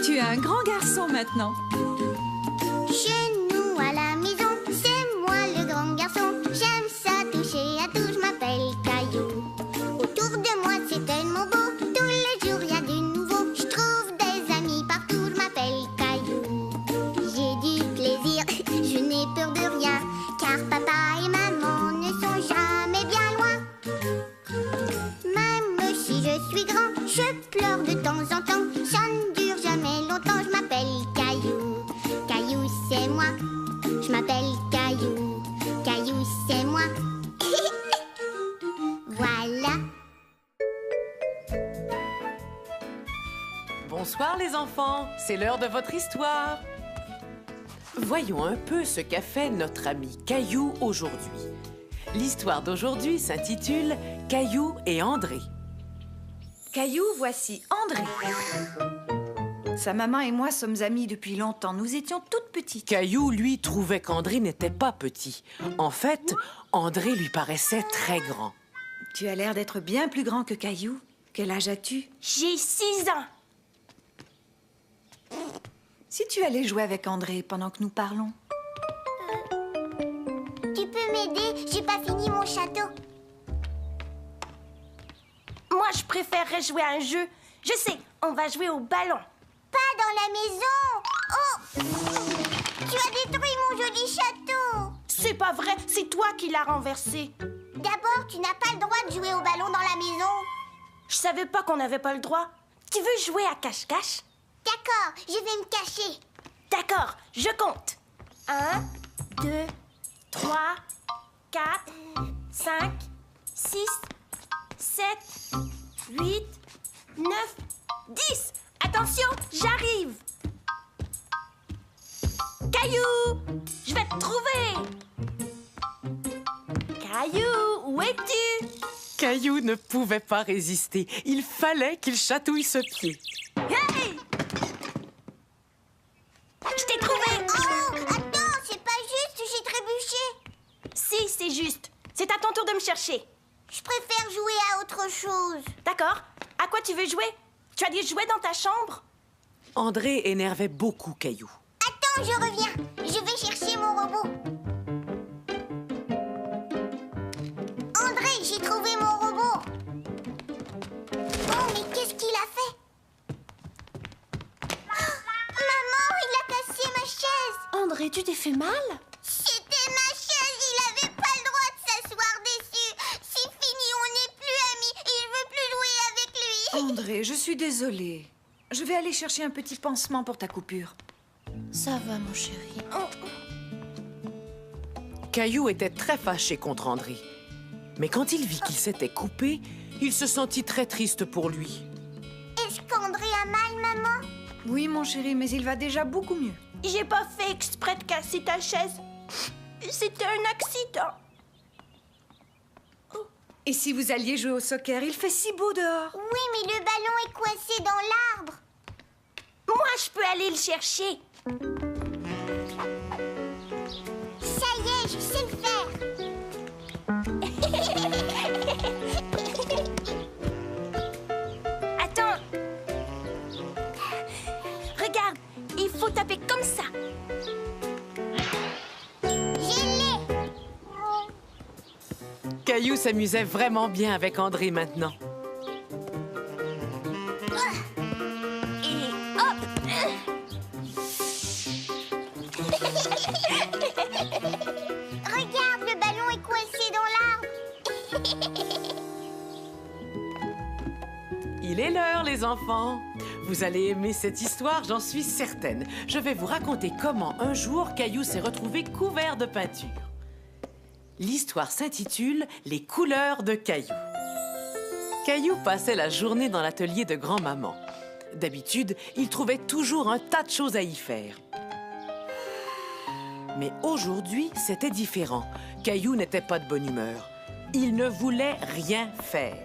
Tu es un grand garçon maintenant. Chez nous à la maison, c'est moi le grand garçon. J'aime ça toucher à tout, je m'appelle Caillou. Autour de moi c'est tellement beau, tous les jours il y a du nouveau. Je trouve des amis partout, je m'appelle Caillou. J'ai du plaisir, je n'ai peur de rien, car papa et maman ne sont jamais bien loin. Même si je suis grand, je pleure de temps en temps. Ça ne dure jamais longtemps, je m'appelle Caillou. Caillou c'est moi, je m'appelle Caillou. Caillou c'est moi. Voilà. Bonsoir les enfants, c'est l'heure de votre histoire. Voyons un peu ce qu'a fait notre ami Caillou aujourd'hui. L'histoire d'aujourd'hui s'intitule « Caillou et André ». Caillou, voici André. Sa maman et moi sommes amis depuis longtemps. Nous étions toutes petites. Caillou, lui, trouvait qu'André n'était pas petit. En fait, André lui paraissait très grand. Tu as l'air d'être bien plus grand que Caillou. Quel âge as-tu? J'ai 6 ans. Si tu allais jouer avec André pendant que nous parlons. Tu peux m'aider? J'ai pas fini mon château. Moi, je préférerais jouer à un jeu. Je sais, on va jouer au ballon. Pas dans la maison. Oh! Tu as détruit mon joli château. C'est pas vrai, c'est toi qui l'as renversé. D'abord, tu n'as pas le droit de jouer au ballon dans la maison. Je savais pas qu'on n'avait pas le droit. Tu veux jouer à cache-cache? D'accord, je vais me cacher. D'accord, je compte. 1, 2, 3, 4, 5, 6, 7, 8, 9, 10. Attention, j'arrive. Caillou, je vais te trouver. Caillou, où es-tu? Caillou ne pouvait pas résister. Il fallait qu'il chatouille ce pied. Hey! Je t'ai trouvé. Oh, attends, c'est pas juste, j'ai trébuché. Si, c'est juste. C'est à ton tour de me chercher. Je préfère jouer à autre chose. D'accord. À quoi tu veux jouer? Tu as des jouets dans ta chambre? André énervait beaucoup Caillou. Attends, je reviens. Je vais chercher mon robot. André, j'ai trouvé mon robot. Oh, mais qu'est-ce qu'il a fait? Maman, il a cassé ma chaise. André, tu t'es fait mal? C'était ma chaise, il avait pas le droit de s'asseoir dessus. C'est fini, on n'est plus amis et je veux plus jouer avec lui. André, je suis désolée. Je vais aller chercher un petit pansement pour ta coupure. Ça va, mon chéri. Caillou était très fâché contre André. Mais quand il vit qu'il s'était coupé, il se sentit très triste pour lui. Est-ce qu'André a mal, maman? Oui, mon chéri, mais il va déjà beaucoup mieux. J'ai pas fait exprès de casser ta chaise. C'était un accident. Et si vous alliez jouer au soccer, il fait si beau dehors. Oui, mais le ballon est coincé dans l'arbre. Moi, je peux aller le chercher. Ça y est, je sais le faire. Attends. Regarde, il faut taper comme ça. Je l'ai. Caillou s'amusait vraiment bien avec André maintenant. Et hop. Regarde, le ballon est coincé dans l'arbre. Il est l'heure, les enfants. Vous allez aimer cette histoire, j'en suis certaine. Je vais vous raconter comment un jour Caillou s'est retrouvé couvert de peinture. L'histoire s'intitule « Les couleurs de Caillou ». Caillou passait la journée dans l'atelier de grand-maman. D'habitude, il trouvait toujours un tas de choses à y faire. Mais aujourd'hui, c'était différent. Caillou n'était pas de bonne humeur. Il ne voulait rien faire.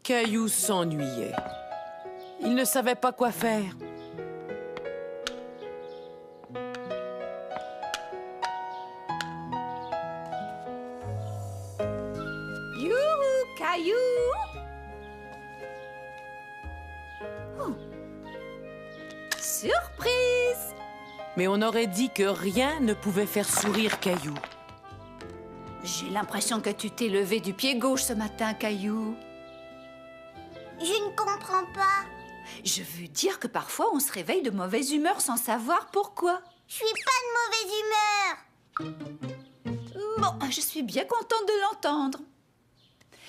Caillou s'ennuyait. Il ne savait pas quoi faire. Surprise! Mais on aurait dit que rien ne pouvait faire sourire Caillou. J'ai l'impression que tu t'es levé du pied gauche ce matin, Caillou. Je ne comprends pas. Je veux dire que parfois on se réveille de mauvaise humeur sans savoir pourquoi. Je suis pas de mauvaise humeur. Bon, je suis bien contente de l'entendre.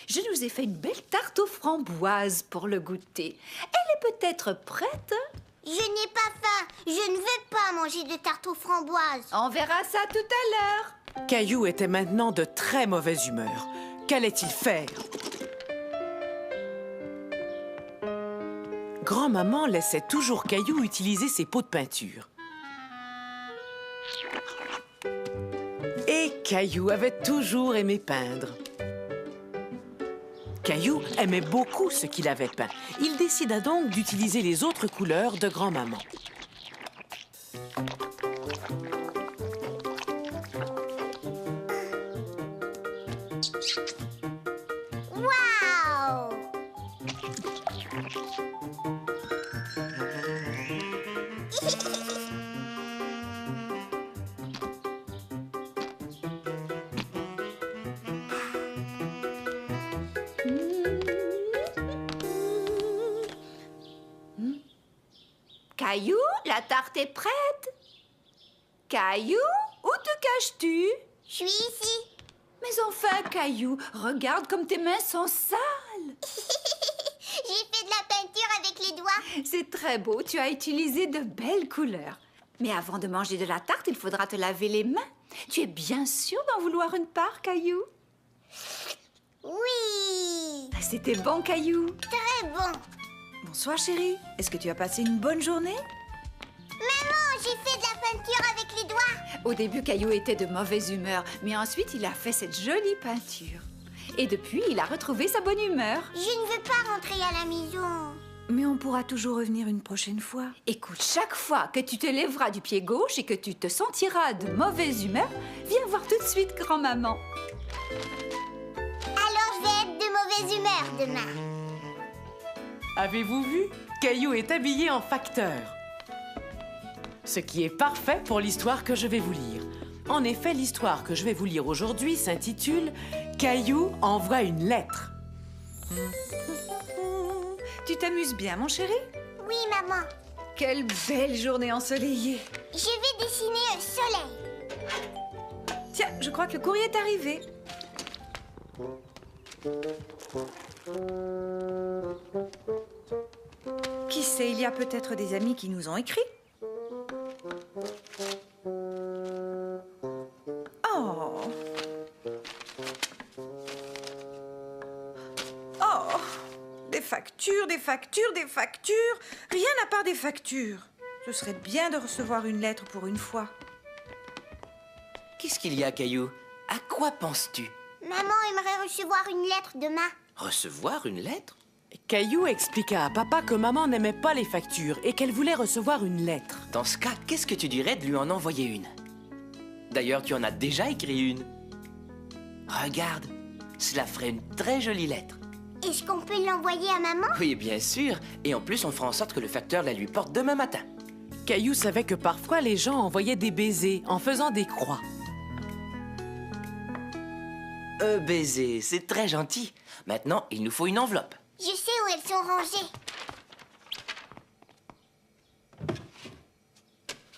Je nous ai fait une belle tarte aux framboises pour le goûter. Elle est peut-être prête? Je n'ai pas faim. Je ne veux pas manger de tarte aux framboises. On verra ça tout à l'heure. Caillou était maintenant de très mauvaise humeur. Qu'allait-il faire? Grand-maman laissait toujours Caillou utiliser ses pots de peinture. Et Caillou avait toujours aimé peindre. Caillou aimait beaucoup ce qu'il avait peint. Il décida donc d'utiliser les autres couleurs de grand-maman. Waouh! Caillou, la tarte est prête. Caillou, où te caches-tu? Je suis ici. Mais enfin, Caillou, regarde comme tes mains sont sales. J'ai fait de la peinture avec les doigts. C'est très beau, tu as utilisé de belles couleurs. Mais avant de manger de la tarte, il faudra te laver les mains. Tu es bien sûr d'en vouloir une part, Caillou? Oui. C'était bon, Caillou. Très bon. Bonsoir, chérie. Est-ce que tu as passé une bonne journée? Maman, j'ai fait de la peinture avec les doigts. Au début, Caillou était de mauvaise humeur, mais ensuite, il a fait cette jolie peinture. Et depuis, il a retrouvé sa bonne humeur. Je ne veux pas rentrer à la maison. Mais on pourra toujours revenir une prochaine fois. Écoute, chaque fois que tu te lèveras du pied gauche et que tu te sentiras de mauvaise humeur, viens voir tout de suite grand-maman. Alors je vais être de mauvaise humeur demain. Avez-vous vu? Caillou est habillé en facteur. Ce qui est parfait pour l'histoire que je vais vous lire. En effet, l'histoire que je vais vous lire aujourd'hui s'intitule « Caillou envoie une lettre ». Tu t'amuses bien, mon chéri? Oui, maman. Quelle belle journée ensoleillée. Je vais dessiner un soleil. Tiens, je crois que le courrier est arrivé. Qui sait, il y a peut-être des amis qui nous ont écrit. Oh! Oh! Des factures, des factures, des factures. Rien à part des factures. Ce serait bien de recevoir une lettre pour une fois. Qu'est-ce qu'il y a, Caillou? À quoi penses-tu? Maman aimerait recevoir une lettre demain. Recevoir une lettre? Caillou expliqua à papa que maman n'aimait pas les factures et qu'elle voulait recevoir une lettre. Dans ce cas, qu'est-ce que tu dirais de lui en envoyer une? D'ailleurs, tu en as déjà écrit une. Regarde, cela ferait une très jolie lettre. Est-ce qu'on peut l'envoyer à maman? Oui, bien sûr. Et en plus, on fera en sorte que le facteur la lui porte demain matin. Caillou savait que parfois les gens envoyaient des baisers en faisant des croix. Baiser, c'est très gentil. Maintenant, il nous faut une enveloppe. Je sais où elles sont rangées.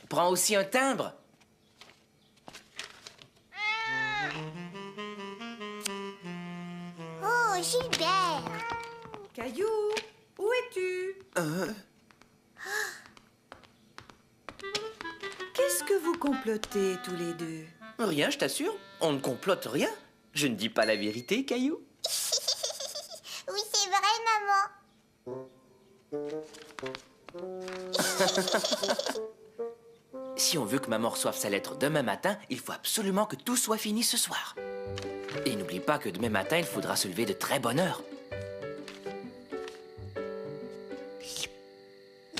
Prends aussi un timbre. Oh, Gilbert. Caillou, où es-tu? Qu'est-ce que vous complotez tous les deux? Rien, je t'assure. On ne complote rien. Je ne dis pas la vérité, Caillou. Oui, c'est vrai, maman. Si on veut que maman reçoive sa lettre demain matin, il faut absolument que tout soit fini ce soir. Et n'oublie pas que demain matin, il faudra se lever de très bonne heure.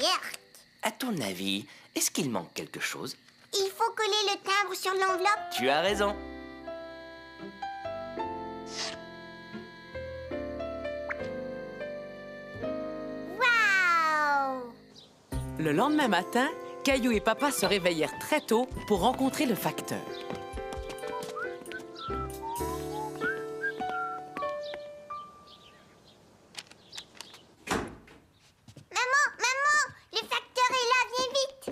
Yerk. À ton avis, est-ce qu'il manque quelque chose? Il faut coller le timbre sur l'enveloppe. Tu as raison. Waouh! Le lendemain matin, Caillou et Papa se réveillèrent très tôt pour rencontrer le facteur. Maman, le facteur est là, viens vite.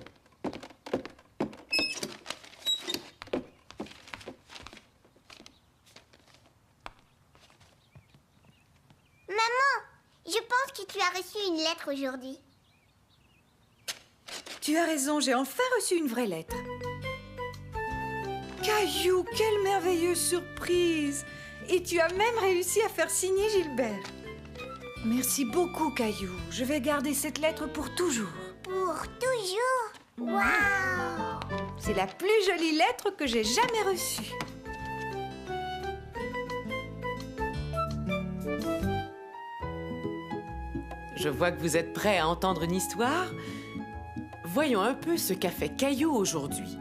Maman, je pense que tu as reçu une lettre aujourd'hui. Tu as raison, j'ai enfin reçu une vraie lettre. Caillou, quelle merveilleuse surprise! Et tu as même réussi à faire signer Gilbert. Merci beaucoup, Caillou. Je vais garder cette lettre pour toujours. Pour toujours. Waouh! C'est la plus jolie lettre que j'ai jamais reçue. Je vois que vous êtes prêts à entendre une histoire. Voyons un peu ce qu'a fait Caillou aujourd'hui.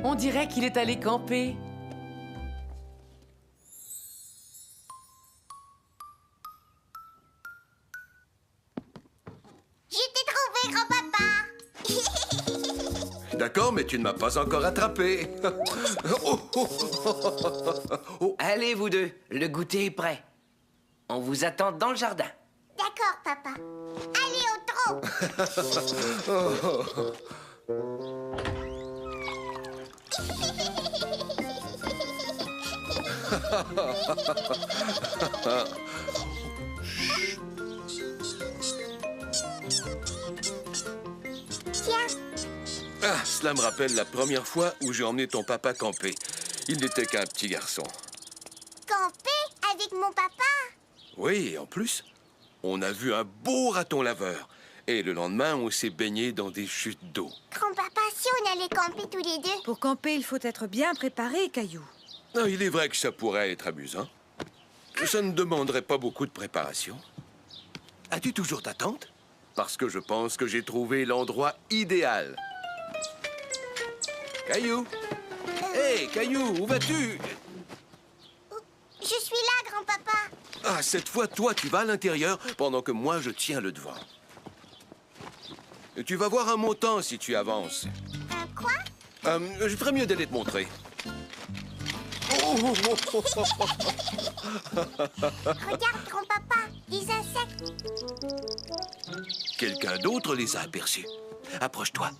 On dirait qu'il est allé camper. Je t'ai trouvé, grand-papa. D'accord, mais tu ne m'as pas encore attrapé. Allez, vous deux, le goûter est prêt. On vous attend dans le jardin. D'accord, papa. Allez, au trot. Tiens, Ah, cela me rappelle la première fois où j'ai emmené ton papa camper. Il n'était qu'un petit garçon. camper avec mon papa. Oui, et en plus, on a vu un beau raton laveur. Et le lendemain, on s'est baigné dans des chutes d'eau. Grand-papa, si on allait camper tous les deux. Pour camper, il faut être bien préparé, Caillou. Ah, il est vrai que ça pourrait être amusant. Ça ne demanderait pas beaucoup de préparation. As-tu toujours ta tente? Parce que je pense que j'ai trouvé l'endroit idéal. Caillou! Hé, Caillou, où vas-tu? Je suis là, grand-papa. Ah, cette fois, toi, tu vas à l'intérieur pendant que moi, je tiens le devant. Tu vas voir un montant si tu avances. Quoi? Je ferais mieux d'aller te montrer. Regarde, grand-papa, des insectes. Quelqu'un d'autre les a aperçus. Approche-toi.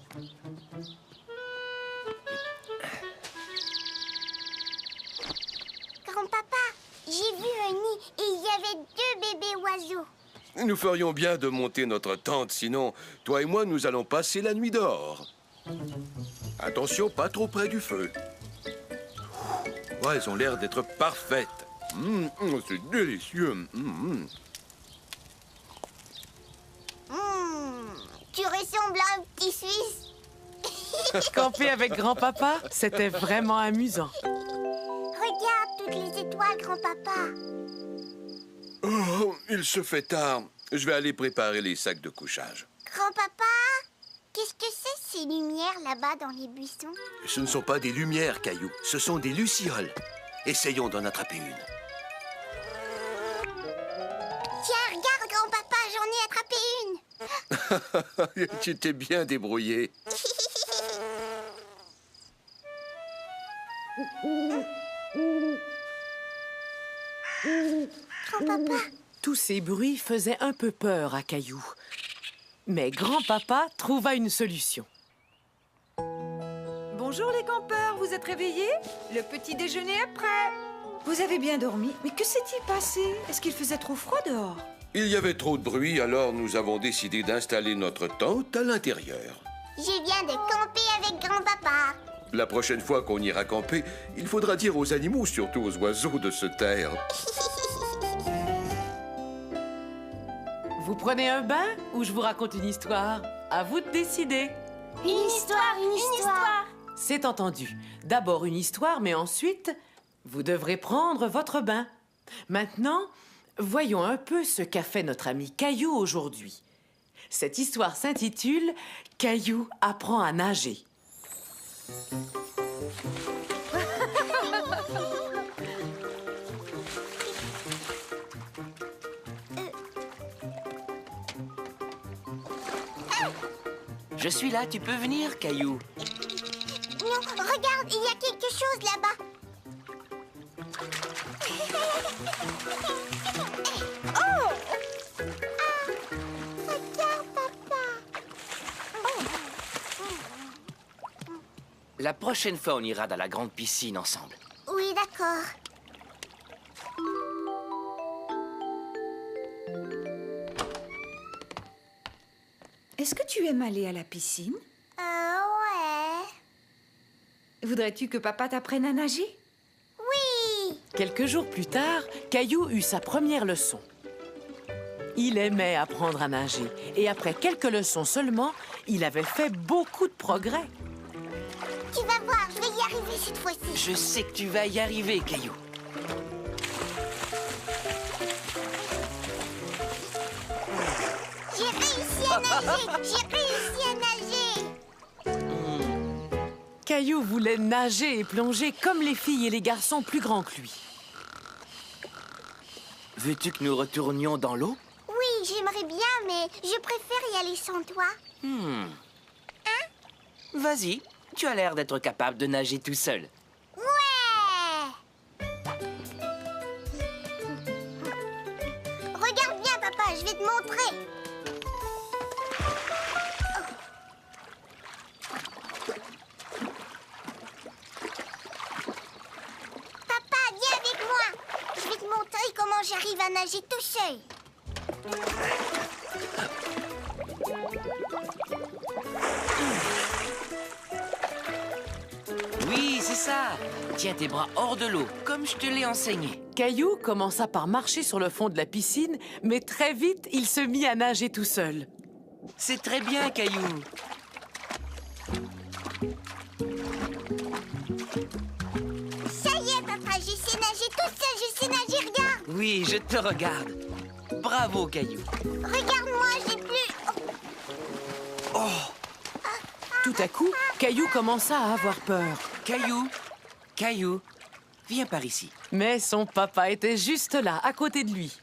Grand-papa, j'ai vu un nid et il y avait 2 bébés oiseaux. Nous ferions bien de monter notre tente, sinon, toi et moi, nous allons passer la nuit dehors. Attention, pas trop près du feu. Ouais, elles ont l'air d'être parfaites. C'est délicieux. Tu ressembles à un petit Suisse. Camper avec grand-papa, c'était vraiment amusant. Regarde toutes les étoiles, grand-papa. Oh, il se fait tard. Je vais aller préparer les sacs de couchage. Grand-papa, qu'est-ce que c'est ces lumières là-bas dans les buissons? Ce ne sont pas des lumières, Caillou. Ce sont des lucioles. Essayons d'en attraper une. Tiens, regarde, grand-papa, j'en ai attrapé une. Tu t'es bien débrouillé. Grand-papa, Tous ces bruits faisaient un peu peur à Caillou. Mais grand-papa trouva une solution. Bonjour les campeurs, vous êtes réveillés? Le petit déjeuner est prêt. Vous avez bien dormi? Mais que s'est-il passé? Est-ce qu'il faisait trop froid dehors? Il y avait trop de bruit, alors nous avons décidé d'installer notre tente à l'intérieur. je viens de camper avec grand-papa. La prochaine fois qu'on ira camper, il faudra dire aux animaux, surtout aux oiseaux, de se taire. Vous prenez un bain ou je vous raconte une histoire? À vous de décider. Une histoire. C'est entendu. D'abord une histoire, mais ensuite, vous devrez prendre votre bain. Maintenant, voyons un peu ce qu'a fait notre ami Caillou aujourd'hui. Cette histoire s'intitule « Caillou apprend à nager ». Je suis là, tu peux venir, Caillou. Non, regarde, il y a quelque chose là-bas. Oh! Regarde, papa. La prochaine fois, on ira dans la grande piscine ensemble. Oui, d'accord. Est-ce que tu aimes aller à la piscine? Ouais. Voudrais-tu que papa t'apprenne à nager? Oui. Quelques jours plus tard, Caillou eut sa première leçon. Il aimait apprendre à nager et après quelques leçons seulement, il avait fait beaucoup de progrès. Tu vas voir, je vais y arriver cette fois-ci. Je sais que tu vas y arriver, Caillou. J'ai réussi à nager. J'ai réussi à nager. Caillou voulait nager et plonger comme les filles et les garçons plus grands que lui. Veux-tu que nous retournions dans l'eau? Oui, j'aimerais bien, mais je préfère y aller sans toi. Vas-y, tu as l'air d'être capable de nager tout seul. Ouais. Regarde bien, papa, je vais te montrer. Papa, viens avec moi. Je vais te montrer comment j'arrive à nager tout seul. Oui, c'est ça. Tiens tes bras hors de l'eau, comme je te l'ai enseigné. Caillou commença par marcher sur le fond de la piscine, mais très vite, il se mit à nager tout seul. C'est très bien, Caillou. Ça y est, papa, je sais nager tout seul, je sais nager, regarde. Oui, je te regarde. Bravo, Caillou. Regarde-moi, j'ai plus... Tout à coup, Caillou commença à avoir peur. Caillou, viens par ici. Mais son papa était juste là, à côté de lui.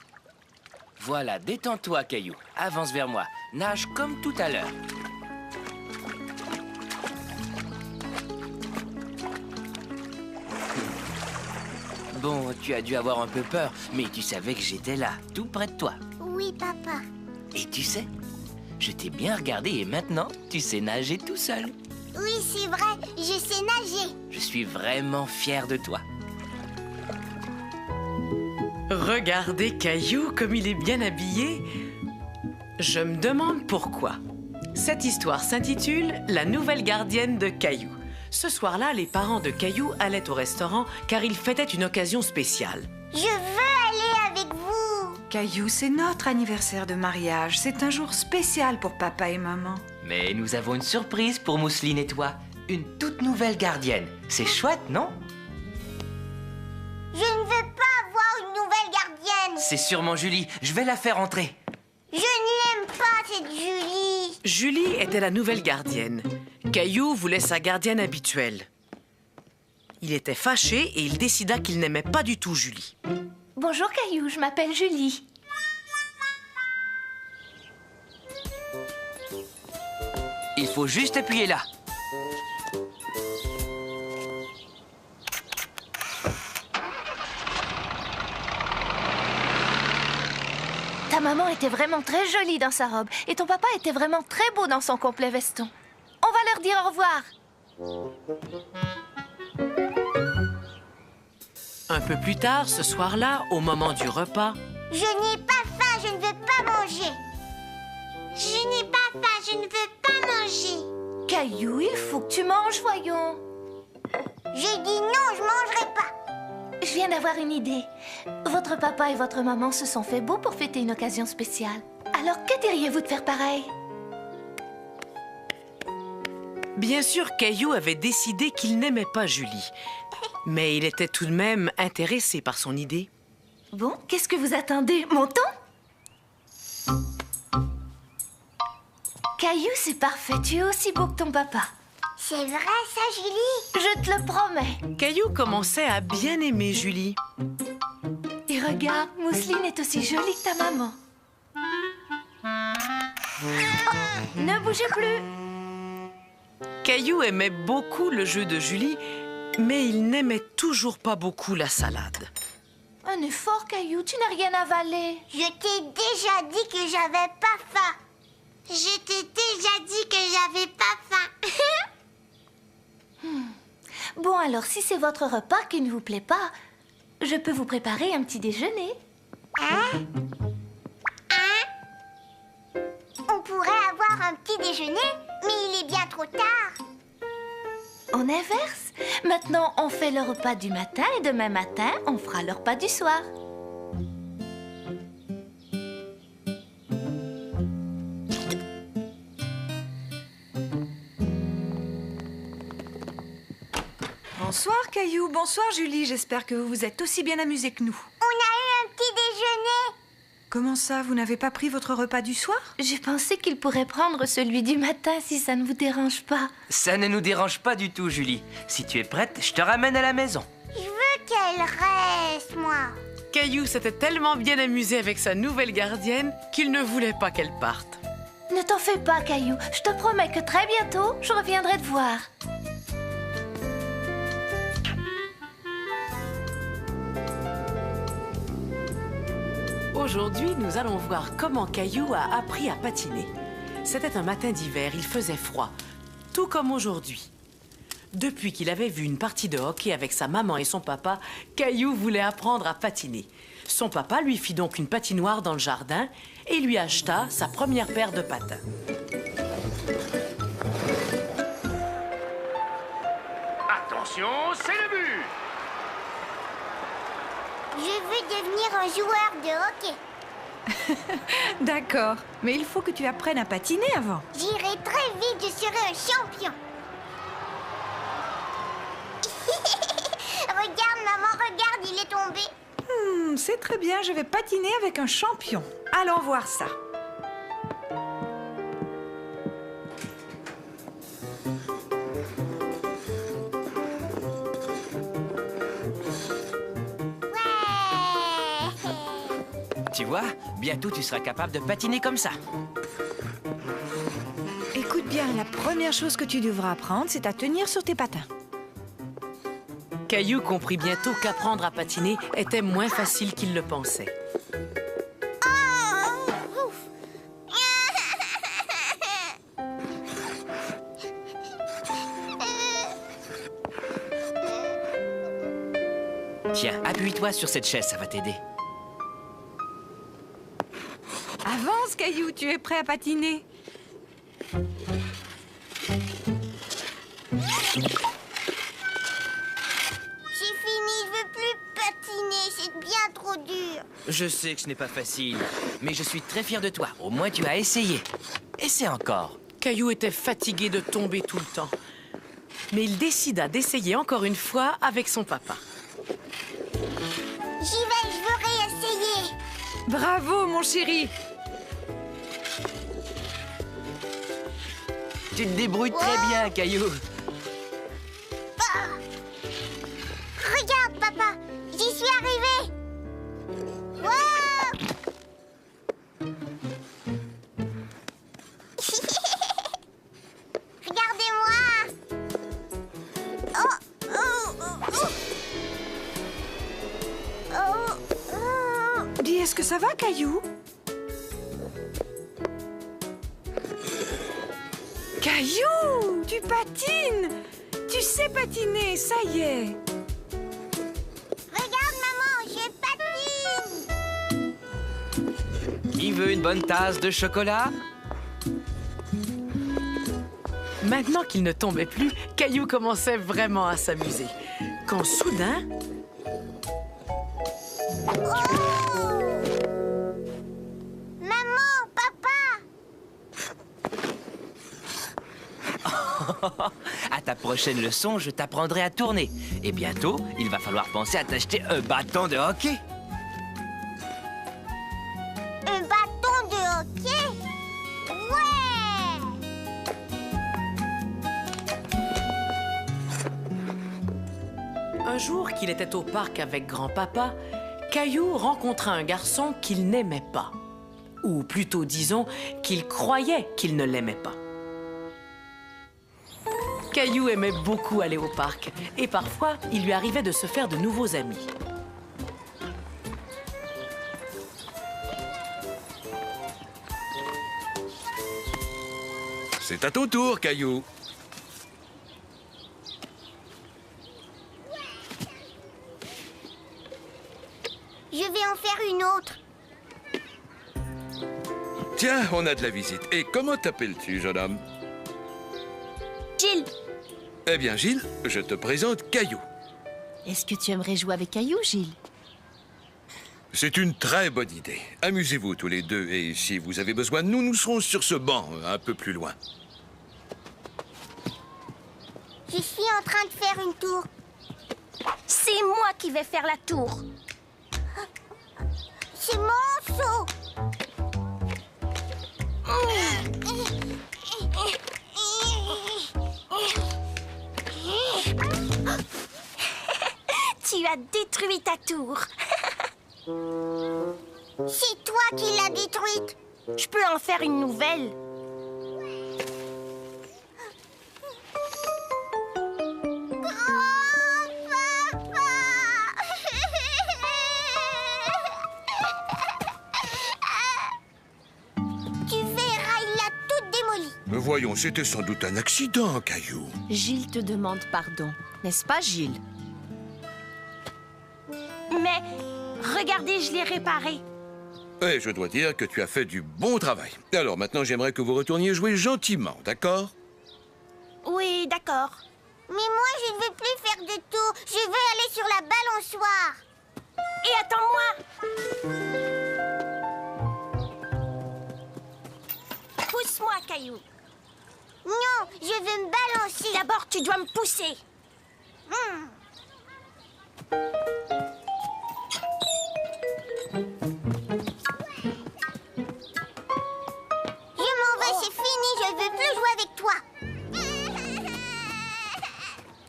Voilà, détends-toi, Caillou. Avance vers moi. Nage comme tout à l'heure. Bon, tu as dû avoir un peu peur, mais tu savais que j'étais là, tout près de toi. Oui, papa. Et tu sais, je t'ai bien regardé et maintenant, tu sais nager tout seul. Oui, c'est vrai, je sais nager. Je suis vraiment fier de toi. Regardez Caillou comme il est bien habillé. Je me demande pourquoi. Cette histoire s'intitule « La nouvelle gardienne de Caillou ». Ce soir-là, les parents de Caillou allaient au restaurant car ils fêtaient une occasion spéciale. Je veux aller avec vous. Caillou, c'est notre anniversaire de mariage. C'est un jour spécial pour papa et maman. Mais nous avons une surprise pour Mousseline et toi. Une toute nouvelle gardienne. C'est chouette, non? Je ne veux pas avoir une nouvelle gardienne. C'est sûrement Julie. Je vais la faire entrer. Je ne l'aime pas, cette Julie. Julie était la nouvelle gardienne. Caillou voulait sa gardienne habituelle. Il était fâché et il décida qu'il n'aimait pas du tout Julie. Bonjour Caillou, je m'appelle Julie. Il faut juste appuyer là. Ta maman était vraiment très jolie dans sa robe et ton papa était vraiment très beau dans son complet veston. On va leur dire au revoir. Un peu plus tard, ce soir-là, au moment du repas, Je n'ai pas faim, je ne veux pas manger. Je n'ai pas faim, je ne veux pas manger. Caillou, il faut que tu manges, voyons. J'ai dit non, je mangerai pas. Je viens d'avoir une idée. Votre papa et votre maman se sont fait beaux pour fêter une occasion spéciale. Alors, que diriez-vous de faire pareil? bien sûr, Caillou avait décidé qu'il n'aimait pas Julie. Mais il était tout de même intéressé par son idée. Bon, qu'est-ce que vous attendez? Montons? Caillou, c'est parfait. Tu es aussi beau que ton papa. C'est vrai ça, Julie? Je te le promets. Caillou commençait à bien aimer Julie. Et regarde, Mousseline est aussi jolie que ta maman. Oh, ne bougez plus. Caillou aimait beaucoup le jeu de Julie, mais il n'aimait toujours pas beaucoup la salade. Un effort, Caillou, tu n'as rien avalé. Je t'ai déjà dit que j'avais pas faim. Je t'ai déjà dit que j'avais pas faim. Bon, alors, si c'est votre repas qui ne vous plaît pas, je peux vous préparer un petit déjeuner. On pourrait avoir un petit déjeuner, mais il est bien trop tard. On inverse. Maintenant, on fait le repas du matin et demain matin, on fera le repas du soir. Bonsoir, Caillou. Bonsoir, Julie. J'espère que vous vous êtes aussi bien amusés que nous. On a eu un petit déjeuner. Comment ça, vous n'avez pas pris votre repas du soir? J'ai pensé qu'il pourrait prendre celui du matin si ça ne vous dérange pas. Ça ne nous dérange pas du tout, Julie. Si tu es prête, je te ramène à la maison. Je veux qu'elle reste, moi. Caillou s'était tellement bien amusé avec sa nouvelle gardienne qu'il ne voulait pas qu'elle parte. Ne t'en fais pas, Caillou. Je te promets que très bientôt, je reviendrai te voir. Aujourd'hui, nous allons voir comment Caillou a appris à patiner. C'était un matin d'hiver, il faisait froid, tout comme aujourd'hui. Depuis qu'il avait vu une partie de hockey avec sa maman et son papa, Caillou voulait apprendre à patiner. Son papa lui fit donc une patinoire dans le jardin et lui acheta sa première paire de patins. Attention, c'est le but! Je veux devenir un joueur de hockey. D'accord, mais il faut que tu apprennes à patiner avant. J'irai très vite, je serai un champion. Regarde, maman, regarde, il est tombé. C'est très bien, je vais patiner avec un champion. Allons voir ça. Tu vois, bientôt tu seras capable de patiner comme ça. Écoute bien, la première chose que tu devras apprendre, c'est à tenir sur tes patins. Caillou comprit bientôt qu'apprendre à patiner était moins facile qu'il le pensait. Tiens, appuie-toi sur cette chaise, ça va t'aider. Avance, Caillou, tu es prêt à patiner. J'ai fini, je veux plus patiner, c'est bien trop dur. Je sais que ce n'est pas facile, mais je suis très fier de toi. Au moins, tu as essayé. Essaie encore. Caillou était fatigué de tomber tout le temps. Mais il décida d'essayer encore une fois avec son papa. J'y vais, je veux réessayer. Bravo, mon chéri. Tu te débrouilles très bien, Caillou. Regarde, papa, j'y suis arrivée. Wow. Regardez-moi. Oh, oh, oh, oh. Oh, oh. Dis, est-ce que ça va, Caillou? Caillou, tu patines. Tu sais patiner, ça y est. Regarde, maman, je patine. Qui veut une bonne tasse de chocolat? Maintenant qu'il ne tombait plus, Caillou commençait vraiment à s'amuser. Quand soudain, Maman, papa. À ta prochaine leçon, je t'apprendrai à tourner. Et bientôt, il va falloir penser à t'acheter un bâton de hockey. Un bâton de hockey. Ouais. un jour qu'il était au parc avec grand-papa, Caillou rencontra un garçon qu'il n'aimait pas. Ou plutôt, disons, qu'il croyait qu'il ne l'aimait pas. Caillou aimait beaucoup aller au parc et parfois, il lui arrivait de se faire de nouveaux amis. C'est à ton tour, Caillou. Je vais en faire une autre. Tiens, on a de la visite. Et comment t'appelles-tu, jeune homme? Gilles, Eh bien, Gilles, je te présente Caillou. est-ce que tu aimerais jouer avec Caillou, Gilles? C'est une très bonne idée. Amusez-vous tous les deux. Et si vous avez besoin de nous, nous serons sur ce banc, un peu plus loin. Je suis en train de faire une tour. C'est moi qui vais faire la tour. C'est mon saut. Tu as détruit ta tour. C'est toi qui l'as détruite. Je peux en faire une nouvelle. Tu verras, il l'a toute démolie. Voyons, c'était sans doute un accident, Caillou. Gilles te demande pardon, n'est-ce pas, Gilles? Mais regardez, je l'ai réparé. Et je dois dire que tu as fait du bon travail. Alors maintenant, j'aimerais que vous retourniez jouer gentiment, d'accord? Oui, d'accord. Mais moi, je ne veux plus faire de tour. Je veux aller sur la balançoire. Et attends-moi. Pousse-moi, Caillou. Non, je veux me balancer. D'abord, tu dois me pousser. Je m'en vais, c'est fini. Je ne veux plus jouer avec toi.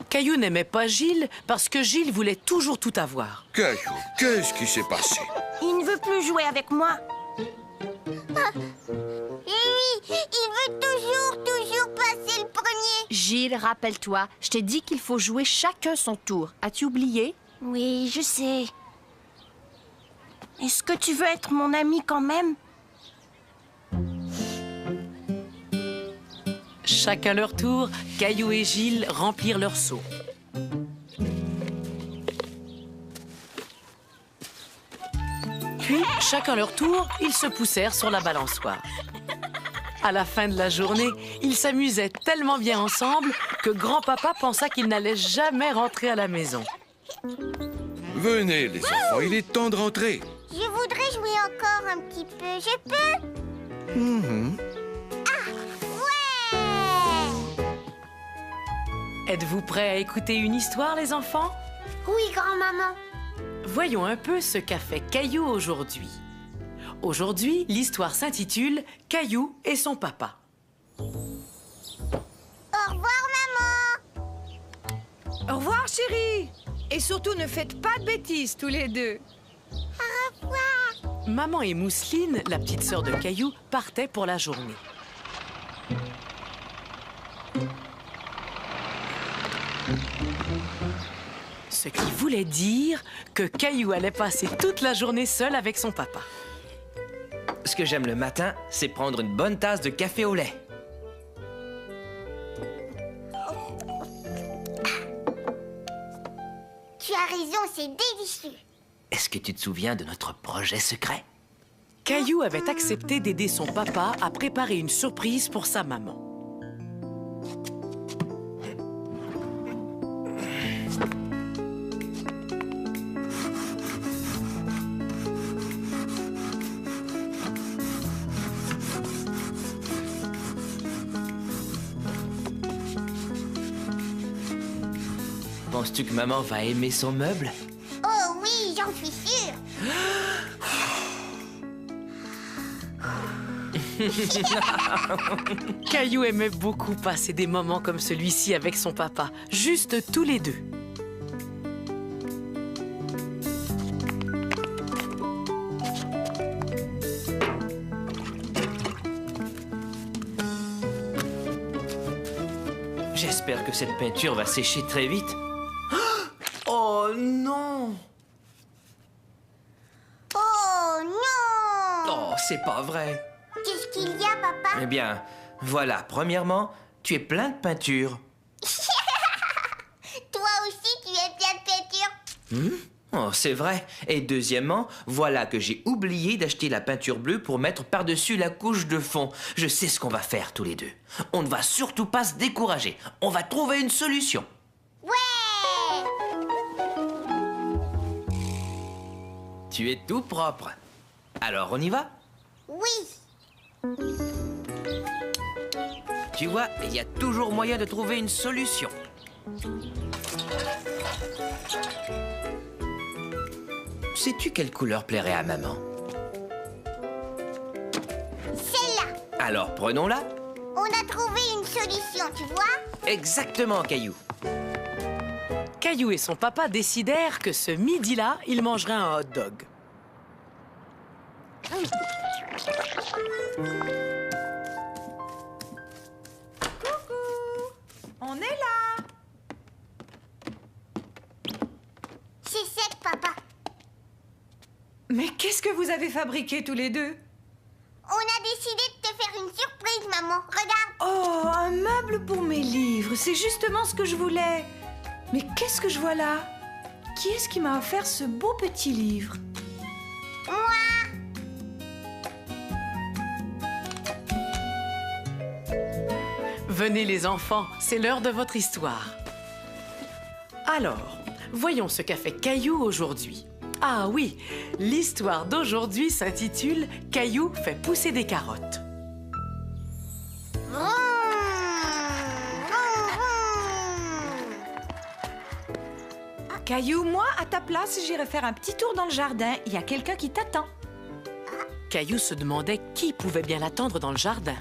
Caillou n'aimait pas Gilles parce que Gilles voulait toujours tout avoir. Caillou, qu'est-ce qui s'est passé? Il ne veut plus jouer avec moi. Oui, il veut toujours passer le premier. Gilles, rappelle-toi, je t'ai dit qu'il faut jouer chacun son tour. As-tu oublié? Oui, je sais. Est-ce que tu veux être mon ami quand même? Chacun leur tour, Caillou et Gilles remplirent leur seau. Puis, chacun leur tour, ils se poussèrent sur la balançoire. À la fin de la journée, ils s'amusaient tellement bien ensemble que grand-papa pensa qu'il n'allait jamais rentrer à la maison. Venez, les enfants, il est temps de rentrer. Je voudrais jouer encore un petit peu. Je peux? Ouais! Êtes-vous prêts à écouter une histoire, les enfants? Oui, grand-maman. Voyons un peu ce qu'a fait Caillou aujourd'hui. Aujourd'hui, l'histoire s'intitule « Caillou et son papa ». Au revoir, maman. Au revoir, chérie. Et surtout, ne faites pas de bêtises, tous les deux. Au revoir. Maman et Mousseline, la petite sœur de Caillou, partaient pour la journée. Ce qui voulait dire que Caillou allait passer toute la journée seul avec son papa. Ce que j'aime le matin, c'est prendre une bonne tasse de café au lait. Tu as raison, c'est délicieux. Est-ce que tu te souviens de notre projet secret? Caillou avait accepté d'aider son papa à préparer une surprise pour sa maman. Penses-tu que maman va aimer son meuble? Oh oui, j'en suis sûre. Caillou aimait beaucoup passer des moments comme celui-ci avec son papa, juste tous les deux. J'espère que cette peinture va sécher très vite. Oh non! Oh non! Oh, c'est pas vrai. Qu'est-ce qu'il y a, papa? Eh bien, voilà, premièrement, tu es plein de peinture. Toi aussi, tu es plein de peinture. Oh, c'est vrai. Et deuxièmement, voilà que j'ai oublié d'acheter la peinture bleue pour mettre par-dessus la couche de fond. Je sais ce qu'on va faire tous les deux. On ne va surtout pas se décourager. On va trouver une solution. Ouais! Tu es tout propre. Alors, on y va? Oui. Tu vois, il y a toujours moyen de trouver une solution. Sais-tu quelle couleur plairait à maman? Celle-là. Alors, prenons-la. On a trouvé une solution, tu vois? Exactement, Caillou. Caillou et son papa décidèrent que ce midi-là, ils mangeraient un hot dog. On est là. C'est sec, papa. Mais qu'est-ce que vous avez fabriqué tous les deux? On a décidé de te faire une surprise, maman. Regarde. Oh, un meuble pour mes livres. C'est justement ce que je voulais. Mais qu'est-ce que je vois là? Qui est-ce qui m'a offert ce beau petit livre? Moi. Venez les enfants, c'est l'heure de votre histoire. Alors, voyons ce qu'a fait Caillou aujourd'hui. Ah oui, l'histoire d'aujourd'hui s'intitule « Caillou fait pousser des carottes ». Vroom, vroom, vroom. Caillou, moi, à ta place, j'irai faire un petit tour dans le jardin. Il y a quelqu'un qui t'attend. Caillou se demandait qui pouvait bien l'attendre dans le jardin.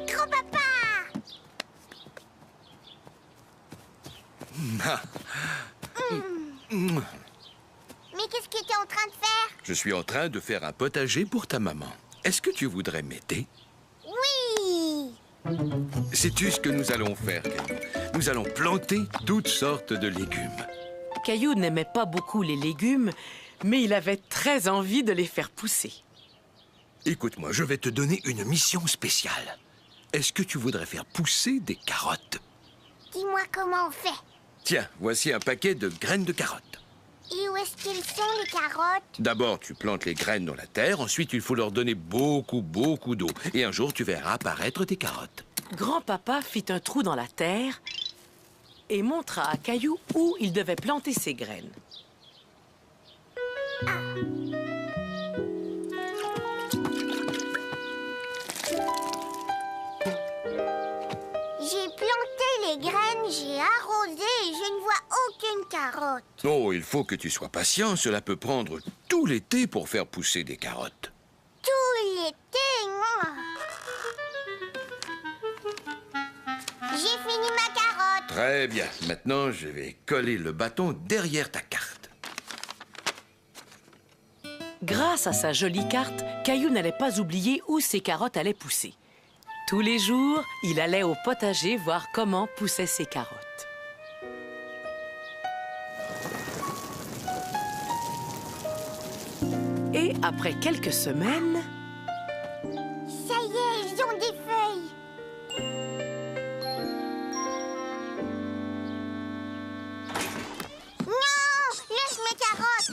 Grand-papa. Mais qu'est-ce que tu es en train de faire? Je suis en train de faire un potager pour ta maman. Est-ce que tu voudrais m'aider? Oui. Sais-tu ce que nous allons faire, Caillou? Nous allons planter toutes sortes de légumes. Caillou n'aimait pas beaucoup les légumes, mais il avait très envie de les faire pousser. Écoute-moi, je vais te donner une mission spéciale. Est-ce que tu voudrais faire pousser des carottes? Dis-moi comment on fait. Tiens, voici un paquet de graines de carottes. Et où est-ce qu'elles sont, les carottes? D'abord, tu plantes les graines dans la terre. Ensuite, il faut leur donner beaucoup d'eau. Et un jour, tu verras apparaître tes carottes. Grand-papa fit un trou dans la terre et montra à Caillou où il devait planter ses graines. J'ai planté les graines, j'ai arrosé et je ne vois aucune carotte. Oh, il faut que tu sois patient. Cela peut prendre tout l'été pour faire pousser des carottes. Tout l'été, moi. J'ai fini ma carotte. Très bien. Maintenant, je vais coller le bâton derrière ta carte. Grâce à sa jolie carte, Caillou n'allait pas oublier où ses carottes allaient pousser. Tous les jours, il allait au potager voir comment poussaient ses carottes. Et après quelques semaines, Ça y est, ils ont des feuilles. Non, laisse mes carottes.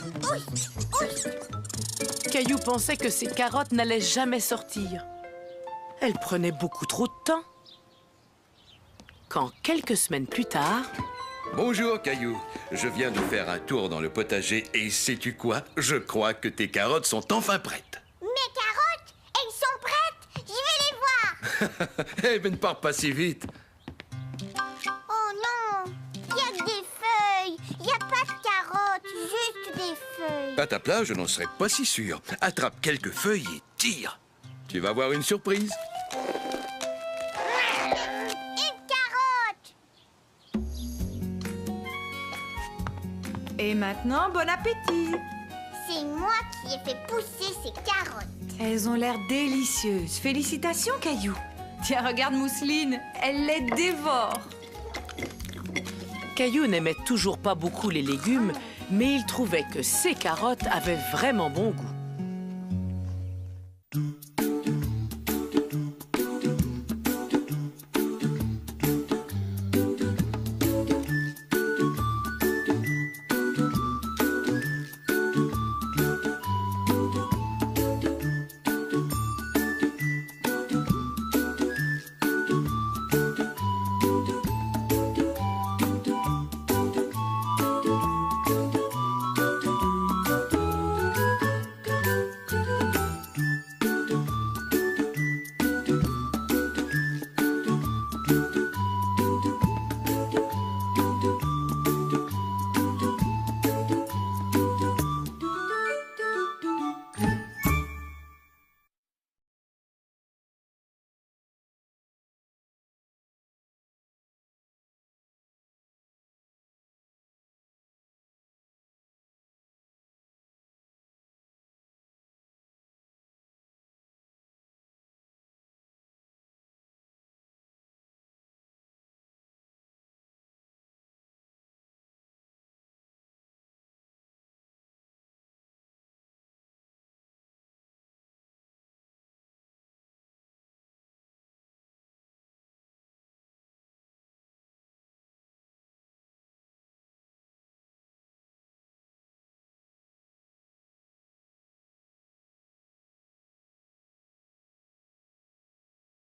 Ouch. Caillou pensait que ses carottes n'allaient jamais sortir. Elles prenaient beaucoup trop de temps. Quand quelques semaines plus tard, Bonjour, Caillou. Je viens de faire un tour dans le potager et sais-tu quoi? Je crois que tes carottes sont enfin prêtes. Mes carottes, elles sont prêtes. Je vais les voir. Eh, mais ne pars pas si vite. Oh non, il y a que des feuilles. Il n'y a pas de carottes, juste des feuilles. À ta place, je n'en serais pas si sûr. Attrape quelques feuilles et tire. Tu vas voir une surprise. Une carotte. Et maintenant, bon appétit. C'est moi qui ai fait pousser ces carottes. Elles ont l'air délicieuses. Félicitations, Caillou. Tiens, regarde Mousseline, elle les dévore. Caillou n'aimait toujours pas beaucoup les légumes, mais il trouvait que ces carottes avaient vraiment bon goût.